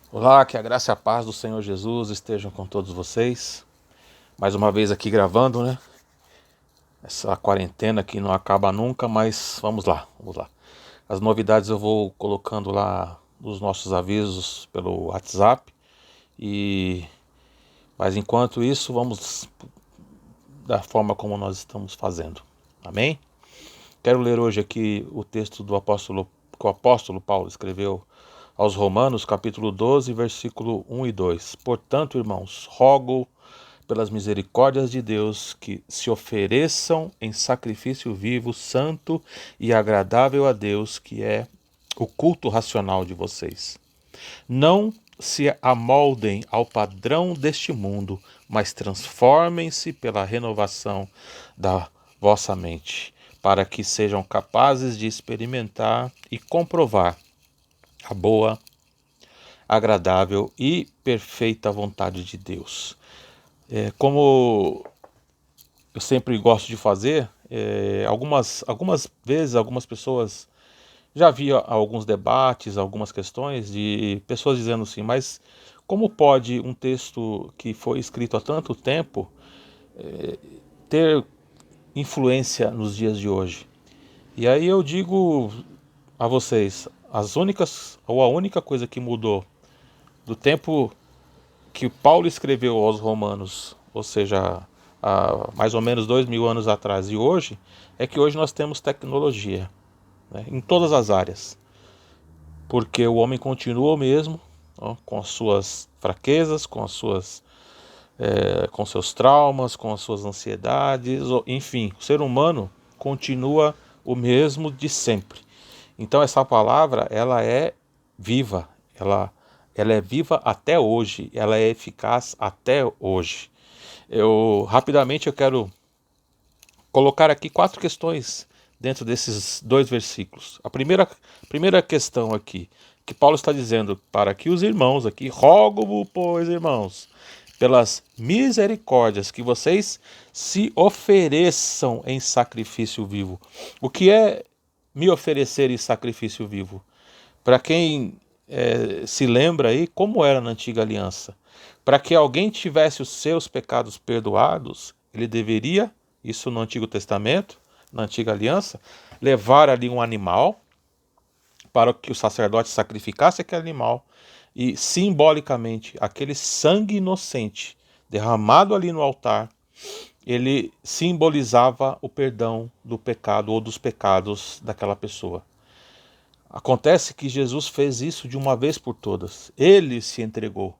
Olá, que a graça e a paz do Senhor Jesus estejam com todos vocês. Mais uma vez aqui gravando, né? Essa quarentena que não acaba nunca, mas vamos lá. As novidades eu vou colocando lá nos nossos avisos pelo WhatsApp. E mas enquanto isso, vamos da forma como nós estamos fazendo. Amém? Quero ler hoje aqui o texto do apóstolo que o apóstolo Paulo escreveu aos Romanos, capítulo 12, versículo 1 e 2. Portanto, irmãos, rogo pelas misericórdias de Deus, que se ofereçam em sacrifício vivo, santo e agradável a Deus, que é o culto racional de vocês. Não se amoldem ao padrão deste mundo, mas transformem-se pela renovação da vossa mente, para que sejam capazes de experimentar e comprovar a boa, agradável e perfeita vontade de Deus. Como eu sempre gosto de fazer, algumas vezes, algumas pessoas já vi alguns debates, algumas questões de pessoas dizendo assim, mas como pode um texto que foi escrito há tanto tempo ter influência nos dias de hoje? E aí eu digo a vocês, a única coisa que mudou do tempo que Paulo escreveu aos Romanos, ou seja, há mais ou menos 2000 anos atrás e hoje, é que hoje nós temos tecnologia, né, em todas as áreas, porque o homem continua o mesmo, ó, com as suas fraquezas, com seus traumas, com as suas ansiedades, enfim, o ser humano continua o mesmo de sempre. Então essa palavra, ela é viva, ela é viva até hoje, ela é eficaz até hoje. Rapidamente eu quero colocar aqui 4 questões dentro desses 2 versículos. A primeira questão aqui, que Paulo está dizendo para que os irmãos aqui, rogo-vos, pois, irmãos, pelas misericórdias, que vocês se ofereçam em sacrifício vivo. O que é me oferecer em sacrifício vivo? Para quem se lembra aí como era na antiga aliança, para que alguém tivesse os seus pecados perdoados, ele deveria, isso no Antigo Testamento, na antiga aliança, levar ali um animal para que o sacerdote sacrificasse aquele animal e simbolicamente aquele sangue inocente derramado ali no altar, ele simbolizava o perdão do pecado ou dos pecados daquela pessoa. Acontece que Jesus fez isso de uma vez por todas. Ele se entregou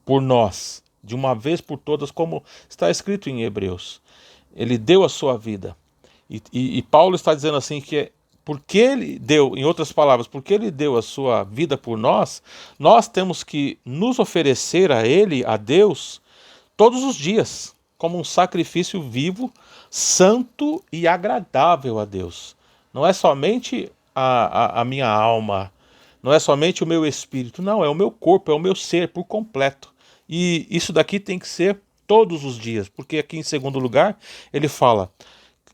por nós, de uma vez por todas, como está escrito em Hebreus. Ele deu a sua vida. E Paulo está dizendo assim que porque ele deu, em outras palavras, porque ele deu a sua vida por nós, nós temos que nos oferecer a ele, a Deus, todos os dias, como um sacrifício vivo, santo e agradável a Deus. Não é somente a minha alma, não é somente o meu espírito, não, é o meu corpo, é o meu ser por completo. E isso daqui tem que ser todos os dias, porque aqui em segundo lugar ele fala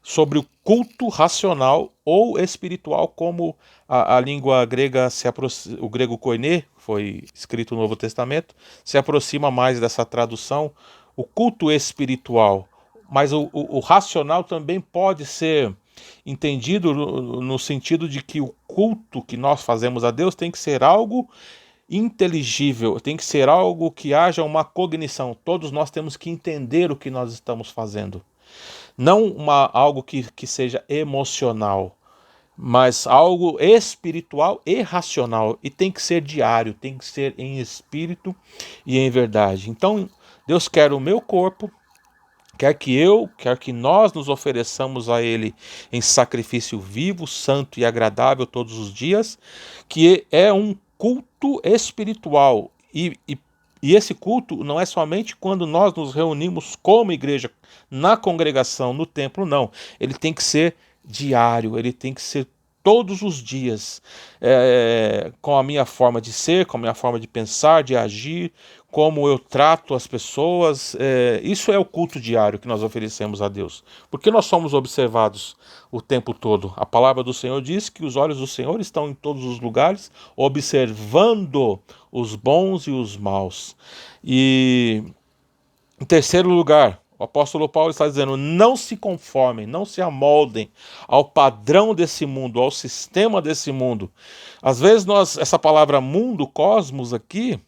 sobre o culto racional ou espiritual, como a língua grega o grego koiné, foi escrito no Novo Testamento, se aproxima mais dessa tradução, o culto espiritual. Mas o racional também pode ser entendido no sentido de que o culto que nós fazemos a Deus tem que ser algo inteligível, tem que ser algo que haja uma cognição. Todos nós temos que entender o que nós estamos fazendo. Não algo que seja emocional, mas algo espiritual e racional. E tem que ser diário, tem que ser em espírito e em verdade. Então, Deus quer o meu corpo, quer que nós nos ofereçamos a Ele em sacrifício vivo, santo e agradável todos os dias, que é um culto espiritual. E esse culto não é somente quando nós nos reunimos como igreja, na congregação, no templo, não. Ele tem que ser diário, ele tem que ser todos os dias, com a minha forma de ser, com a minha forma de pensar, de agir, como eu trato as pessoas. Isso é o culto diário que nós oferecemos a Deus, porque nós somos observados o tempo todo. A palavra do Senhor diz que os olhos do Senhor estão em todos os lugares, observando os bons e os maus. E em terceiro lugar, o apóstolo Paulo está dizendo: não se conformem, não se amoldem ao padrão desse mundo, ao sistema desse mundo. Às vezes essa palavra mundo, cosmos aqui,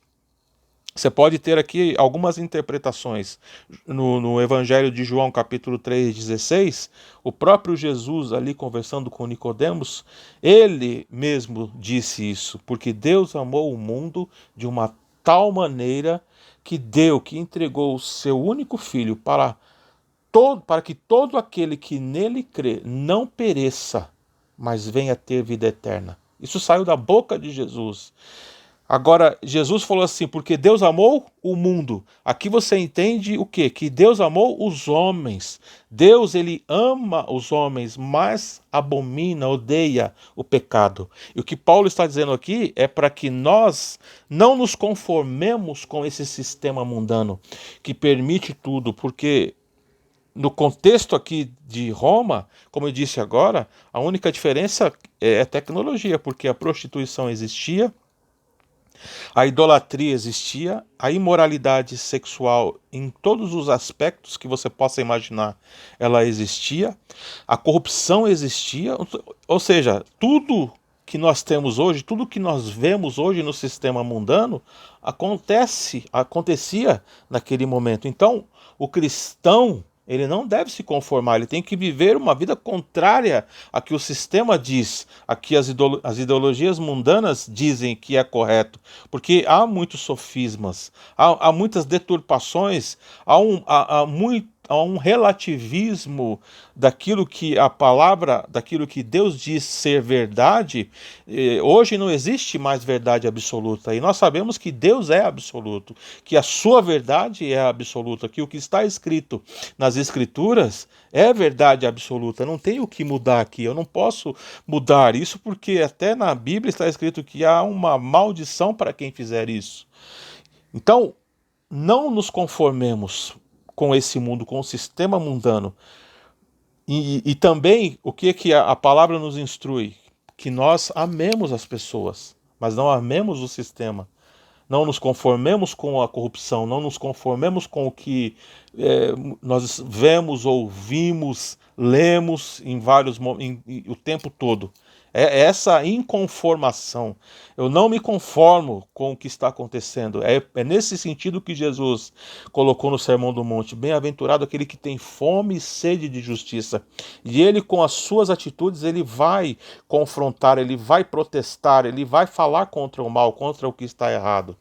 você pode ter aqui algumas interpretações. No Evangelho de João, capítulo 3:16, o próprio Jesus ali conversando com Nicodemos, ele mesmo disse isso, porque Deus amou o mundo de uma tal maneira que entregou o seu único filho para que todo aquele que nele crê não pereça, mas venha ter vida eterna. Isso saiu da boca de Jesus. Agora, Jesus falou assim, porque Deus amou o mundo. Aqui você entende o quê? Que Deus amou os homens. Deus, ele ama os homens, mas abomina, odeia o pecado. E o que Paulo está dizendo aqui é para que nós não nos conformemos com esse sistema mundano que permite tudo, porque no contexto aqui de Roma, como eu disse agora, a única diferença é a tecnologia, porque a prostituição existia, a idolatria existia, a imoralidade sexual em todos os aspectos que você possa imaginar, ela existia, a corrupção existia, ou seja, tudo que nós temos hoje, tudo que nós vemos hoje no sistema mundano, acontecia naquele momento. Então, o cristão, ele não deve se conformar, ele tem que viver uma vida contrária a que o sistema diz, a que as ideologias mundanas dizem que é correto, porque há muitos sofismas, há muitas deturpações, há um relativismo daquilo que a palavra, daquilo que Deus diz ser verdade. Hoje não existe mais verdade absoluta, e nós sabemos que Deus é absoluto, que a sua verdade é absoluta, que o que está escrito nas Escrituras é verdade absoluta, não tem o que mudar aqui, eu não posso mudar isso, porque até na Bíblia está escrito que há uma maldição para quem fizer isso. Então, não nos conformemos com esse mundo, com o sistema mundano. E também o que a palavra nos instrui? Que nós amemos as pessoas, mas não amemos o sistema. Não nos conformemos com a corrupção, não nos conformemos com o que nós vemos, ouvimos, lemos o tempo todo. É essa inconformação. Eu não me conformo com o que está acontecendo. É nesse sentido que Jesus colocou no Sermão do Monte: bem-aventurado aquele que tem fome e sede de justiça. E ele, com as suas atitudes, ele vai confrontar, ele vai protestar, ele vai falar contra o mal, contra o que está errado.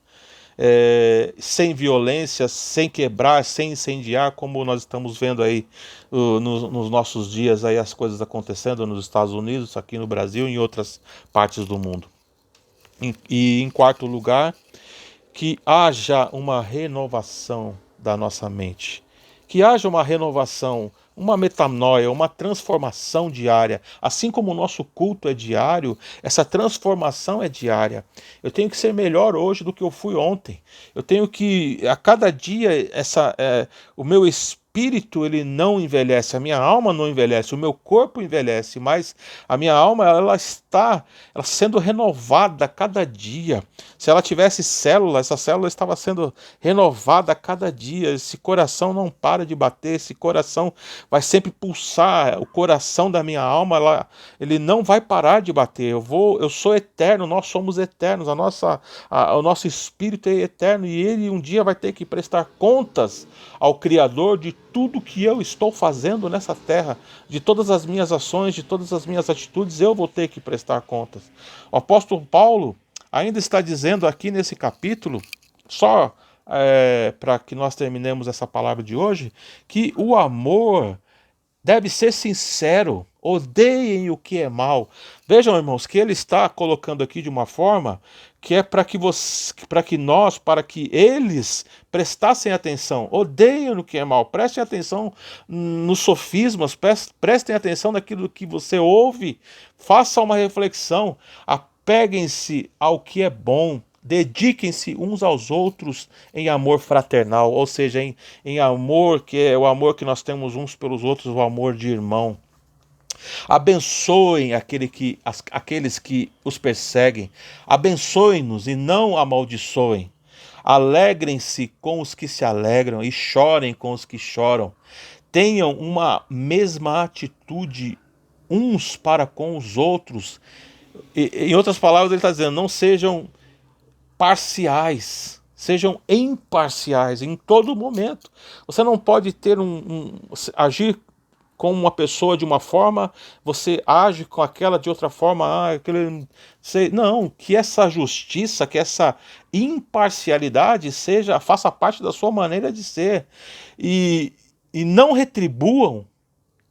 Sem violência, sem quebrar, sem incendiar, como nós estamos vendo aí nos nossos dias aí, as coisas acontecendo nos Estados Unidos, aqui no Brasil e em outras partes do mundo. E em quarto lugar, que haja uma renovação da nossa mente, que haja uma renovação, uma metanoia, uma transformação diária. Assim como o nosso culto é diário, essa transformação é diária. Eu tenho que ser melhor hoje do que eu fui ontem. Eu tenho que, a cada dia, o meu espírito ele não envelhece, a minha alma não envelhece, o meu corpo envelhece, mas a minha alma ela está sendo renovada a cada dia. Se ela tivesse célula, essa célula estava sendo renovada a cada dia. Esse coração não para de bater, esse coração vai sempre pulsar, o coração da minha alma, ele não vai parar de bater. Eu sou eterno, nós somos eternos, o nosso espírito é eterno, e ele um dia vai ter que prestar contas ao Criador de tudo que eu estou fazendo nessa terra, de todas as minhas ações, de todas as minhas atitudes, eu vou ter que prestar contas. O apóstolo Paulo ainda está dizendo aqui nesse capítulo, só para que nós terminemos essa palavra de hoje, que o amor deve ser sincero. Odeiem o que é mal. Vejam, irmãos, que ele está colocando aqui de uma forma que é para que eles prestassem atenção. Odeiem o que é mal. Prestem atenção nos sofismas, prestem atenção naquilo que você ouve. Façam uma reflexão. Apeguem-se ao que é bom. Dediquem-se uns aos outros em amor fraternal, ou seja, em amor, que é o amor que nós temos uns pelos outros, o amor de irmão. Abençoem aqueles que os perseguem. Abençoem-nos e não amaldiçoem. Alegrem-se com os que se alegram e chorem com os que choram. Tenham uma mesma atitude uns para com os outros. Em outras palavras, ele está dizendo, não sejam parciais, sejam imparciais em todo momento. Você não pode ter agir com uma pessoa de uma forma, você age com aquela de outra forma. Não, que essa justiça, que essa imparcialidade faça parte da sua maneira de ser. E não retribuam,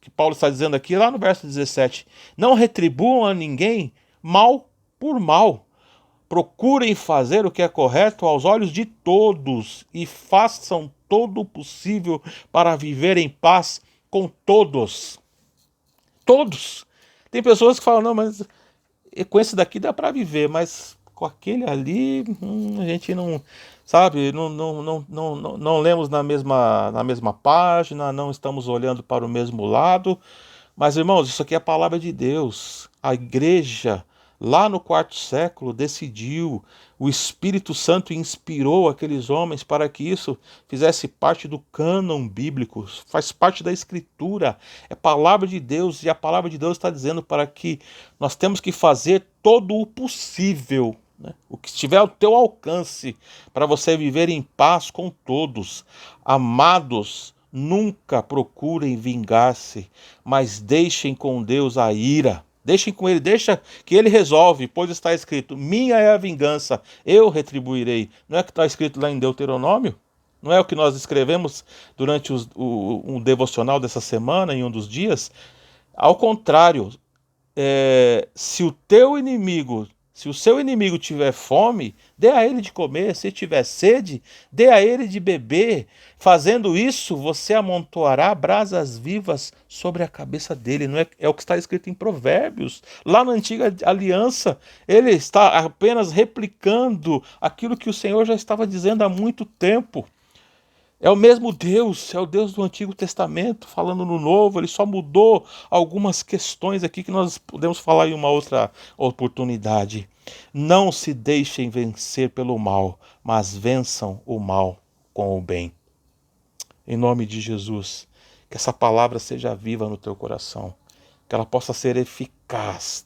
que Paulo está dizendo aqui lá no verso 17, não retribuam a ninguém mal por mal. Procurem fazer o que é correto aos olhos de todos e façam todo o possível para viver em paz com todos. Todos. Tem pessoas que falam, não, mas com esse daqui dá para viver, mas com aquele ali a gente não, sabe, não lemos na mesma página, não estamos olhando para o mesmo lado. Mas, irmãos, isso aqui é a palavra de Deus. A igreja, lá no quarto século, decidiu, o Espírito Santo inspirou aqueles homens para que isso fizesse parte do cânon bíblico, faz parte da Escritura, é palavra de Deus, e a palavra de Deus está dizendo para que nós temos que fazer todo o possível, né? O que estiver ao teu alcance, para você viver em paz com todos. Amados, nunca procurem vingar-se, mas deixem com Deus a ira. Deixem com ele, deixa que ele resolve, pois está escrito, minha é a vingança, eu retribuirei. Não é o que está escrito lá em Deuteronômio? Não é o que nós escrevemos durante um devocional dessa semana, em um dos dias? Ao contrário, se o seu inimigo tiver fome, dê a ele de comer. Se tiver sede, dê a ele de beber. Fazendo isso, você amontoará brasas vivas sobre a cabeça dele. Não é o que está escrito em Provérbios. Lá na antiga aliança, ele está apenas replicando aquilo que o Senhor já estava dizendo há muito tempo. É o mesmo Deus, é o Deus do Antigo Testamento, falando no Novo. Ele só mudou algumas questões aqui que nós podemos falar em uma outra oportunidade. Não se deixem vencer pelo mal, mas vençam o mal com o bem. Em nome de Jesus, que essa palavra seja viva no teu coração, que ela possa ser eficaz,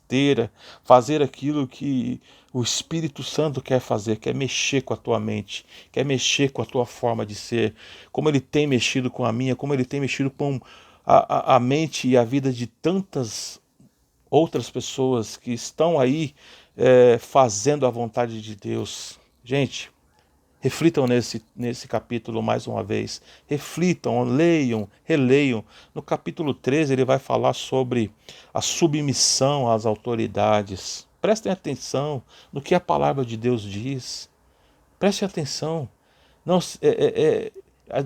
fazer aquilo que o Espírito Santo quer fazer, quer mexer com a tua mente, quer mexer com a tua forma de ser, como ele tem mexido com a minha, como ele tem mexido com a mente e a vida de tantas outras pessoas que estão aí fazendo a vontade de Deus. Gente, reflitam nesse capítulo mais uma vez. Reflitam, leiam, releiam. No capítulo 13 ele vai falar sobre a submissão às autoridades. Prestem atenção no que a palavra de Deus diz. Prestem atenção.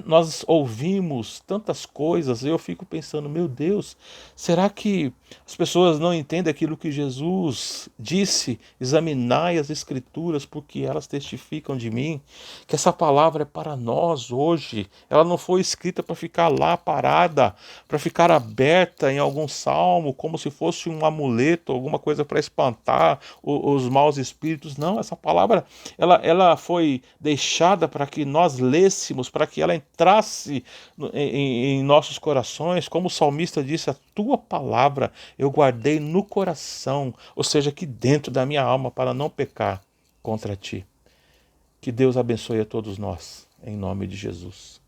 Nós ouvimos tantas coisas e eu fico pensando, meu Deus, será que as pessoas não entendem aquilo que Jesus disse? Examinai as Escrituras porque elas testificam de mim. Que essa palavra é para nós hoje. Ela não foi escrita para ficar lá parada, para ficar aberta em algum salmo, como se fosse um amuleto, alguma coisa para espantar os maus espíritos. Não, essa palavra ela foi deixada para que nós lêssemos, para que ela entrasse em nossos corações, como o salmista disse, a tua palavra eu guardei no coração, ou seja, aqui dentro da minha alma, para não pecar contra ti. Que Deus abençoe a todos nós, em nome de Jesus.